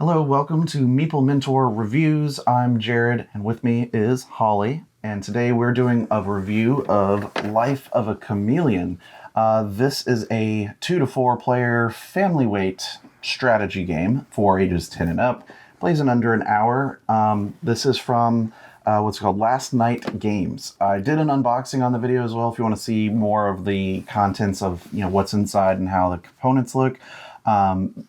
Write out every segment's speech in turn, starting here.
Hello, welcome to Meeple Mentor Reviews. I'm Jared, and with me is Holly. And today we're doing a review of Life of a Chameleon. This is a 2 to 4 player family weight strategy game for ages 10 and up. Plays in under an hour. This is from what's called Last Night Games. I did an unboxing on the video as well if you want to see more of the contents of what's inside and how the components look.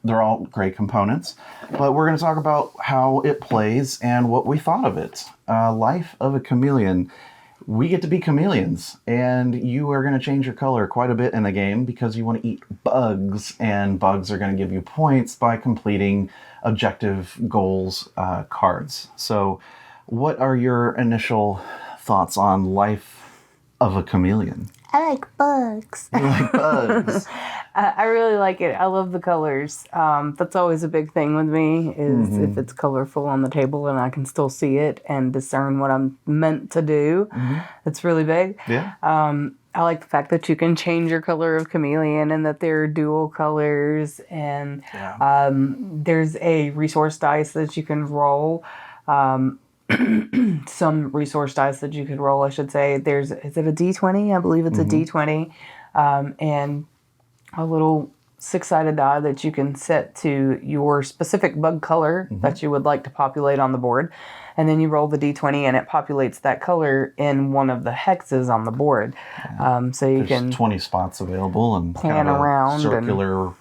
They're all great components, but we're going to talk about how it plays and what we thought of it. Life of a Chameleon. We get to be chameleons, and you are going to change your color quite a bit in the game because you want to eat bugs, and bugs are going to give you points by completing objective goals cards. So what are your initial thoughts on Life of a Chameleon? I like bugs. You like bugs? I really like it. I love the colors. That's always a big thing with me is if it's colorful on the table and I can still see it and discern what I'm meant to do. It's really big. Yeah. I like the fact that you can change your color of chameleon and that there are dual colors and there's a resource dice that you can roll. Some resource dice that you could roll, I should say. Is it a D20? I believe it's a D20. And a little 6-sided die that you can set to your specific bug color that you would like to populate on the board. And then you roll the D20 and it populates that color in one of the hexes on the board. So you can 20 spots available and plan kind of around a circular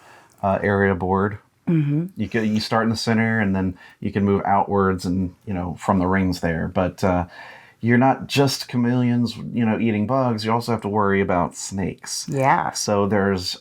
area board. You start in the center and then you can move outwards and from the rings there, but you're not just chameleons eating bugs. You also have to worry about snakes. Yeah. So there's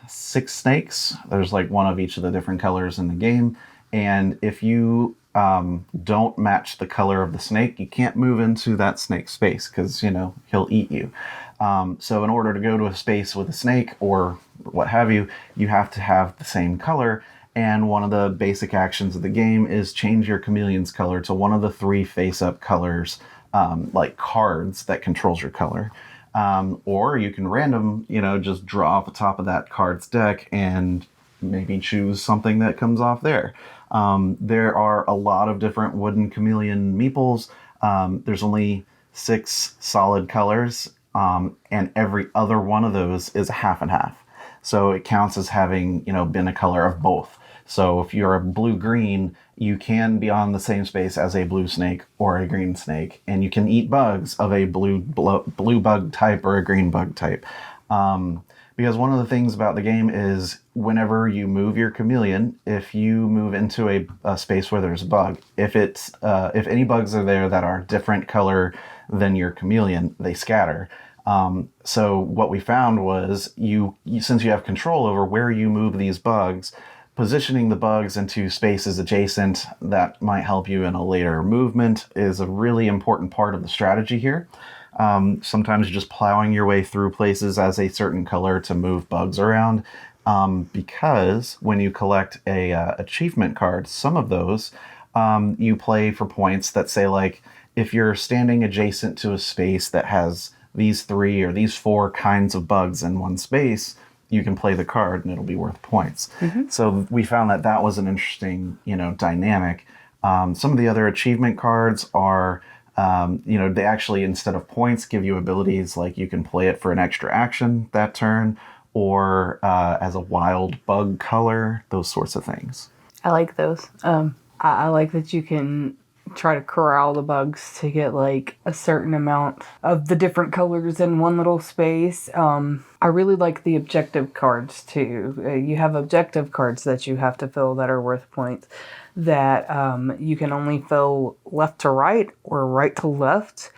6 snakes. There's like one of each of the different colors in the game, and if you don't match the color of the snake, you can't move into that snake space because he'll eat you. So in order to go to a space with a snake or what have you, you have to have the same color. And one of the basic actions of the game is change your chameleon's color to one of the 3 face-up colors, like cards that controls your color. Or you can random, just draw off the top of that card's deck and maybe choose something that comes off there. There are a lot of different wooden chameleon meeples. There's only 6 solid colors, and every other one of those is a half and half. So it counts as having, been a color of both. So if you're a blue-green, you can be on the same space as a blue snake or a green snake, and you can eat bugs of a blue bug type or a green bug type. Because one of the things about the game is whenever you move your chameleon, if you move into a space where there's a bug, if any bugs are there that are different color than your chameleon, they scatter. So what we found was since you have control over where you move these bugs, positioning the bugs into spaces adjacent that might help you in a later movement is a really important part of the strategy here. Sometimes just plowing your way through places as a certain color to move bugs around, because when you collect a achievement card, some of those you play for points that say, like, if you're standing adjacent to a space that has these 3 or these 4 kinds of bugs in one space, you can play the card and it'll be worth points. So we found that was an interesting, dynamic. Some of the other achievement cards are, they actually, instead of points, give you abilities, like you can play it for an extra action that turn, or as a wild bug color, those sorts of things. I like those. I like that you can try to corral the bugs to get like a certain amount of the different colors in one little space. I really like the objective cards too. You have objective cards that you have to fill that are worth points that you can only fill left to right or right to left,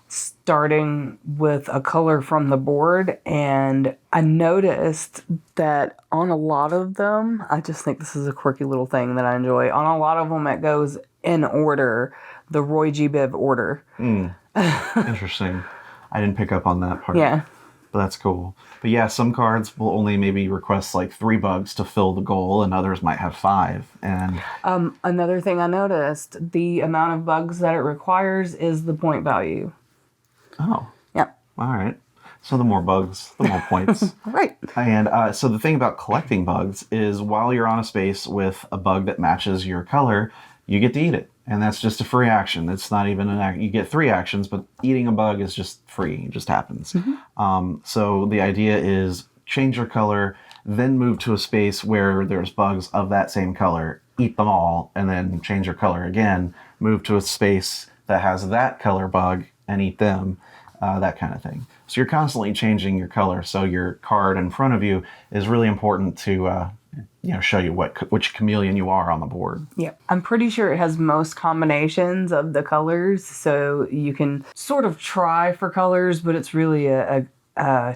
starting with a color from the board. And I noticed that on a lot of them, I just think this is a quirky little thing that I enjoy. On a lot of them, it goes in order, the Roy G. Biv order. Interesting. I didn't pick up on that part. Yeah. But that's cool. But yeah, some cards will only maybe request like 3 bugs to fill the goal, and others might have 5. And another thing I noticed, the amount of bugs that it requires is the point value. Oh. Yeah. All right. So the more bugs, the more points. Right. And so the thing about collecting bugs is while you're on a space with a bug that matches your color, you get to eat it. And that's just a free action. It's not even you get 3 actions, but eating a bug is just free. It just happens. So the idea is change your color, then move to a space where there's bugs of that same color, eat them all, and then change your color again, move to a space that has that color bug and eat them, that kind of thing. So you're constantly changing your color. So your card in front of you is really important to show you which chameleon you are on the board. Yeah, I'm pretty sure it has most combinations of the colors, so you can sort of try for colors, but it's really a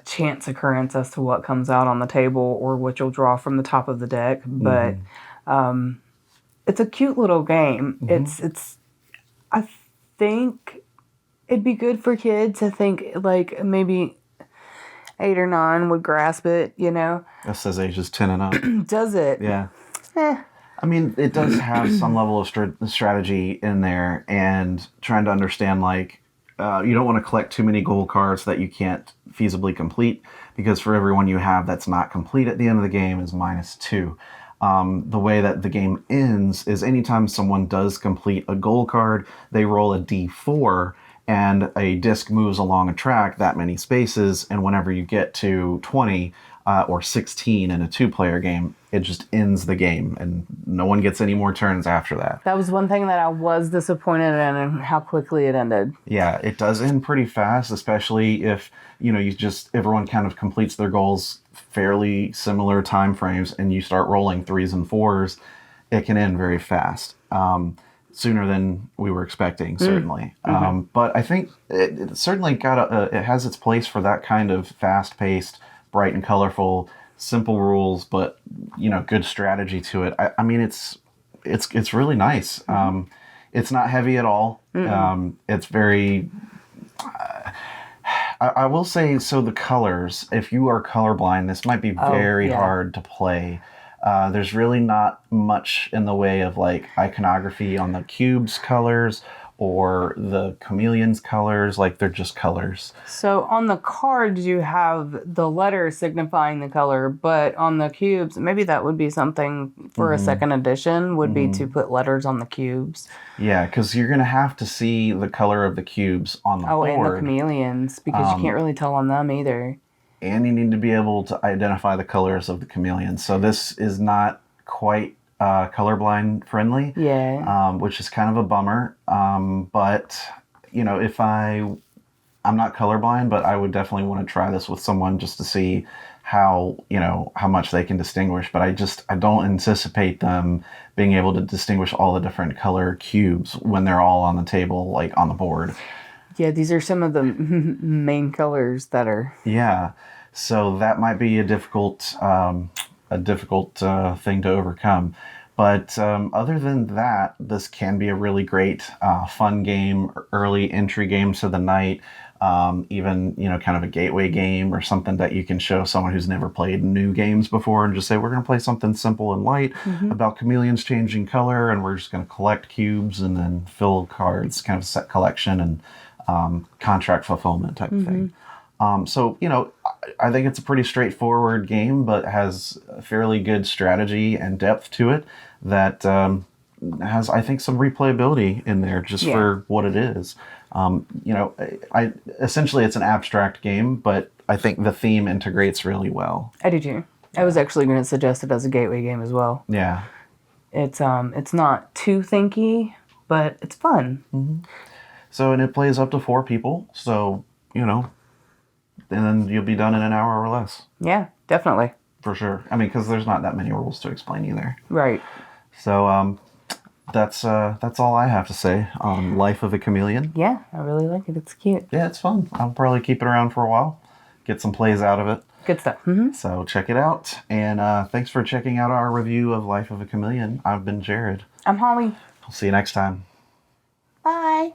chance occurrence as to what comes out on the table or what you'll draw from the top of the deck. But it's a cute little game. It's I think it'd be good for kids. I think like maybe 8 or 9 would grasp it, you know. That says ages 10 and up. Does it? Yeah. Eh. I mean, it does have some level of strategy in there, and trying to understand, like, you don't want to collect too many gold cards that you can't feasibly complete, because for every one you have that's not complete at the end of the game is -2. The way that the game ends is anytime someone does complete a gold card, they roll a d4, and a disc moves along a track that many spaces, and whenever you get to 20 or 16 in a 2-player game, it just ends the game, and no one gets any more turns after that. That was one thing that I was disappointed in, and how quickly it ended. Yeah, it does end pretty fast, especially if, everyone kind of completes their goals fairly similar time frames, and you start rolling 3s and 4s, it can end very fast. Sooner than we were expecting, certainly. But I think it certainly it has its place for that kind of fast-paced, bright and colorful, simple rules, but good strategy to it. I mean, it's really nice. It's not heavy at all. It's very. I will say, so the colors. If you are colorblind, this might be very hard to play. There's really not much in the way of like iconography on the cube's colors or the chameleon's colors. Like, they're just colors. So on the cards you have the letters signifying the color, but on the cubes, maybe that would be something for a second edition, would be to put letters on the cubes. Yeah, because you're going to have to see the color of the cubes on the board. And the chameleons, because you can't really tell on them either. And you need to be able to identify the colors of the chameleons. So this is not quite colorblind friendly, which is kind of a bummer. But if I'm not colorblind, but I would definitely want to try this with someone just to see how much they can distinguish. But I don't anticipate them being able to distinguish all the different color cubes when they're all on the table, like on the board. Yeah, these are some of the main colors that are. Yeah, so that might be a difficult thing to overcome. But other than that, this can be a really great, fun game, early entry game to the night. Even kind of a gateway game or something that you can show someone who's never played new games before, and just say, we're going to play something simple and light about chameleons changing color, and we're just going to collect cubes and then fill cards, kind of set collection and contract fulfillment type of thing. So, I think it's a pretty straightforward game, but has a fairly good strategy and depth to it that has, I think, some replayability in there just for what it is. Essentially it's an abstract game, but I think the theme integrates really well. I do too. I was actually going to suggest it as a gateway game as well. Yeah. It's not too thinky, but it's fun. So, and it plays up to 4 people. So, and then you'll be done in an hour or less. Yeah, definitely. For sure. I mean, because there's not that many rules to explain either. Right. So, that's all I have to say on Life of a Chameleon. Yeah, I really like it. It's cute. Yeah, it's fun. I'll probably keep it around for a while. Get some plays out of it. Good stuff. So check it out. And thanks for checking out our review of Life of a Chameleon. I've been Jared. I'm Holly. I'll see you next time. Bye.